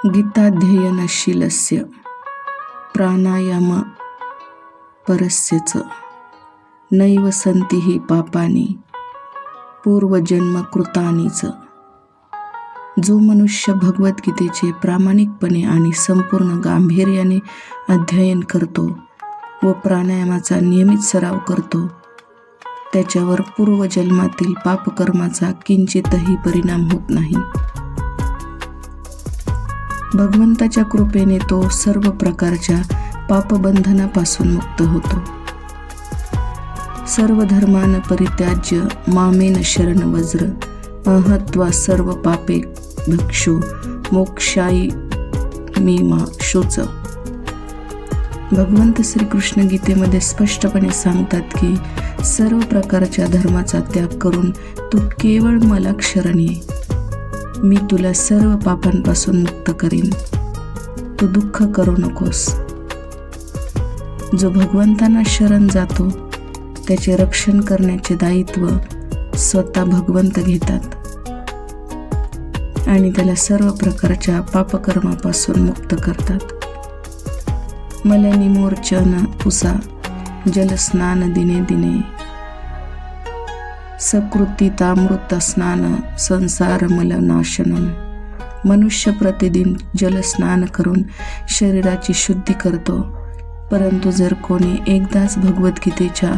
गीताध्ययनशीलस्य प्राणायाम परस्यच नैव सन्ति हि पापानि पूर्वजन्मकृतानीच. जो मनुष्य भगवद्गीतेचे प्रामाणिकपणे आणि संपूर्ण गांभीर्याने अध्ययन करतो व प्राणायामाचा नियमित सराव करतो, त्याच्यावर पूर्वजन्मातील पापकर्माचा किंचितही परिणाम होत नाही. भगवंताच्या कृपेने तो सर्व प्रकारच्या पापबंधनापासून मुक्त होतो. सर्व धर्मान परित्याज्य मामेन शरण वज्र अहत्वा सर्व पापे भिक्षु मोक्षायी मी मा शोच. भगवंत श्रीकृष्ण गीतेमध्ये स्पष्टपणे सांगतात की सर्व प्रकारच्या धर्माचा त्याग करून तू केवळ मला शरण ये. मी तुला सर्व पापांपासून मुक्त करीन. तू दुःख करू नकोस. जो भगवंतांना शरण जातो त्याचे रक्षण करण्याचे दायित्व स्वतः भगवंत घेतात आणि त्याला सर्व प्रकारच्या पापकर्मापासून मुक्त करतात. मलनिमोर्चन पुसा जलस्नान दिने दिने सकृतीतामृत स्नान संसार मलनाशनम. मनुष्य प्रतिदिन जलस्नान करून शरीराची शुद्धी करतो, परंतु जर कोणी एकदाच भगवद्गीतेच्या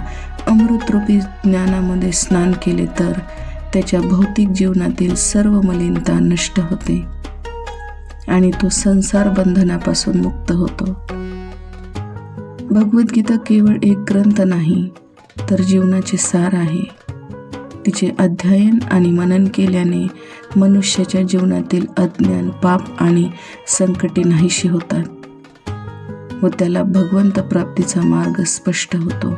अमृतरूपी ज्ञानामध्ये स्नान केले तर त्याच्या भौतिक जीवनातील सर्व मलिनता नष्ट होते आणि तो संसार बंधनापासून मुक्त होतो. भगवद्गीता केवळ एक ग्रंथ नाही तर जीवनाचे सार आहे. तिचे अध्ययन आणि मनन केल्याने मनुष्याच्या जीवनातील अज्ञान, पाप आणि संकटे नाहीशी होतात व त्याला भगवंत प्राप्तीचा मार्ग स्पष्ट होतो.